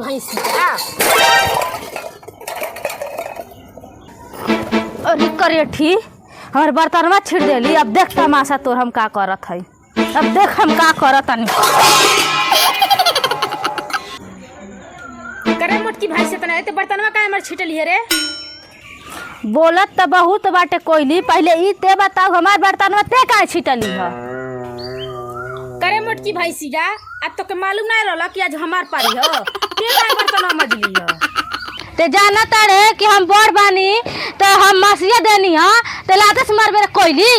भैंसी। अरे करेठी हमारे बर्तनवा छिड़ देली। अब देख तमाशा तोर हम का करत है। अब देख हम का करत हनी। करे मोटकी भैंस तना ते बर्तनवा काहे हमर छिटली है रे? बोलत त बहुत बाटे कोइली। पहले ई ते बताओ हमार बर्तनवा ते काहे छिटली है? करे मोटकी भैंसी जा आज तो के मालूम नहीं रहला कि आज हमार पारी हो। ते काहे बर्तनवा मजली हो? ते जाना तारे कि हम बड़ बानी तो हम मसिया देनी है ते लाते से मारबे कोइली।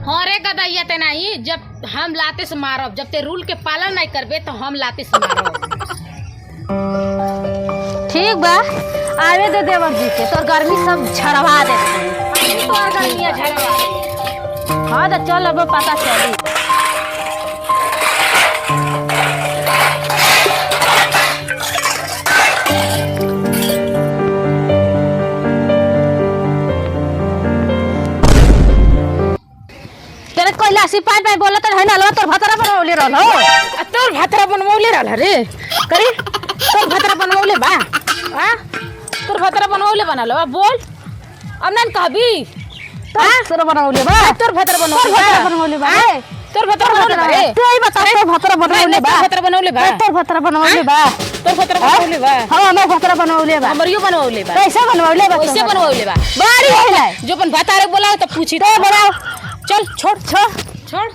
हाँ रे गदैया ते नहीं, जब हम लाते से मारब, जब ते रूल के पालन नहीं करबे तो हम लाते से मारब। ठीक बा आवे दे देवर जी के तोर गर्मी सब झड़वा देते। तोर गर्मियां झड़वा। हाँ तो चल अब पता चली। तेरे कोई लासी पाँच पाँच बोला तो है ना लो तोर भतरा बनवले रहल हो। तोर भतरा बनवले रहल रे करे तोर भतरा बनवले बा। हां तोर भतरा बनवले बनल बा बोल अब नन कहबी। तोर बनवले बा तोर भतरा बनवले बा तोर भतरा बनवले बा रे तू ही बता तोर भतरा बनवले बा। भतरा बनवले बा तोर भतरा बनवले बा। तोर भतरा बनवले बा। हां हमें भतरा बनवले बा। हमरियो बनवले बा। कैसे बनवले बा? कैसे बनवले बा? बड़ी है जो अपन भतारे बोलाओ तो पूछी तो बनाओ। चल छोड़ छोड़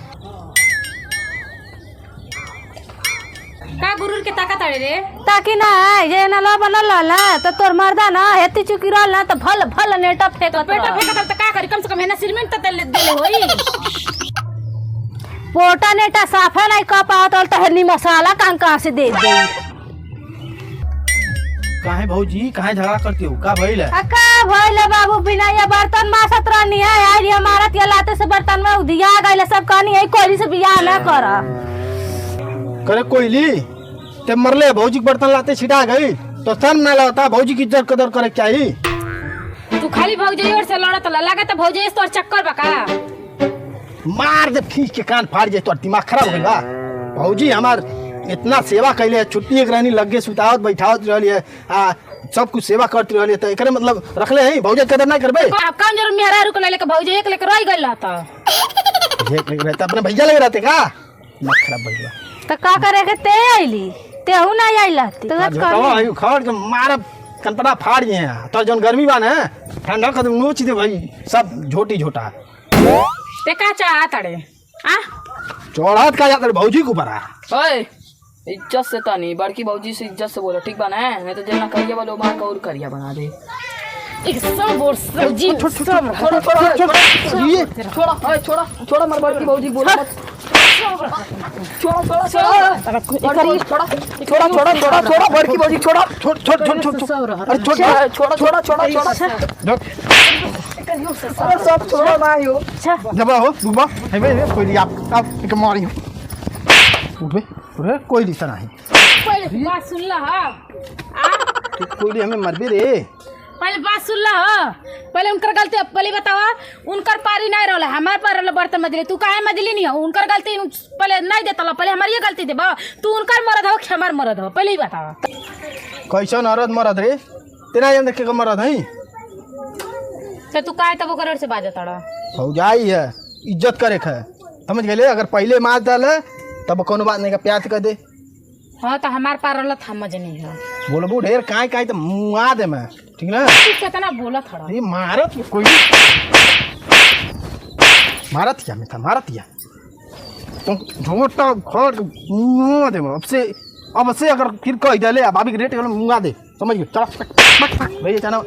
का गुरुर के ताकत अड़े रे? ताकि ना ये ना ला बनल ला तो तोर मर्दा ना हेती चुकी रहल ना तो भल भल नेटा फेंकत पेटा फेंकत त का करी? कम से कम है ना सीमेंट त देले होई। पोटा नेटा साफा नहीं का पावत तो हनी मसाला कहां से दे दे। काहे भौजी काहे झगड़ा करती हो? का भइल है? अका भइल बाबू बिना ये बर्तन मासत रहनी है यार। ये हमारा के लाते से बर्तन में उधिया गइल सब कहनी है कोई से बियाह ना कर। करे कोइली ते मरले भौजी के बर्तन लाते छिटा गई तो शर्म ना लगता? भौजी की इज्जत कदर करे चाहिए। तू खाली भौजी और से लड़त लागत भौजी तोर चक्कर बा का? मार दे खींच के कान फाड़ जाए। तोर दिमाग खराब हो गया। भौजी हमार इतना सेवा कैले, छुट्टी एक रहनी लगे सुतावत बैठावत रहली है, सब कुछ सेवा करती रहली है तो एकरे मतलब रखले हैं भौजी कदर ना करबे? अब कौन जरूर मेहरा रुक लेके भौजी एक लेके रह गइल रहता। एक लेके रहता अपने भैया लगे रहते का? दिमाग खराब भैया तो का करे के ते आइली तेहू ना आइला तो आयु खड़ के मार कनपड़ा फाड़ दिए हैं। तो जन गर्मी बा ना ठंडा कदम नोच दे भाई सब झोटी झोटा। ते का चाहत अड़े? आ चौड़ात का जाकर भौजी को बरा। ओए इज्जत से तानी बड़की भौजी से इज्जत से बोलो ठीक बा ना? नहीं तो जेना करिया वालो मार का और करिया बना दे। एक सब और सब्जी छोड़ा छोड़ा मर बड़की भौजी बोला मत। छोड़ा बड़की भौजी छोड़ा। अरे सब छोड़ा ना यो। जब हो सुबह है भाई कोई आप एक मारी हो उठे उठे कोई दिशा नहीं। पहले बात सुन ला कोई हमें मरबे रे। पहले बात सुन ला पहले उनकर गलती पहले बतावा। उनकर पारी नहीं रहला हमार पार रहला बर्तन मजली। तू काहे मजली नहीं हो? उनकर गलती पहले नहीं देता पहले हमारी ये गलती देबा। तू उनकर मरद हो कि हमार मरद हो पहले ही बतावा। कैसा नरद मरद रे? तेरा जन देखे का मरद है तो तू काहे तब ओकर से बाजत अड़ा? भौजाई है इज्जत करे है समझ गए? अगर पहले मार डाले तब कोनो बात नहीं का प्यार कर दे। हाँ तो हमार पार रहला हम मजनी है। बोलबो ढेर काहे काहे तो मुआ दे मैं ठीक ना? कितना बोला थड़ा ये मारत कोई मारत क्या मैं था मारत या तुम झोटा खड़ मुआ दे अब से अगर फिर कह दे ले भाभी के रेट मुआ दे समझ गए? चलो भैया जाना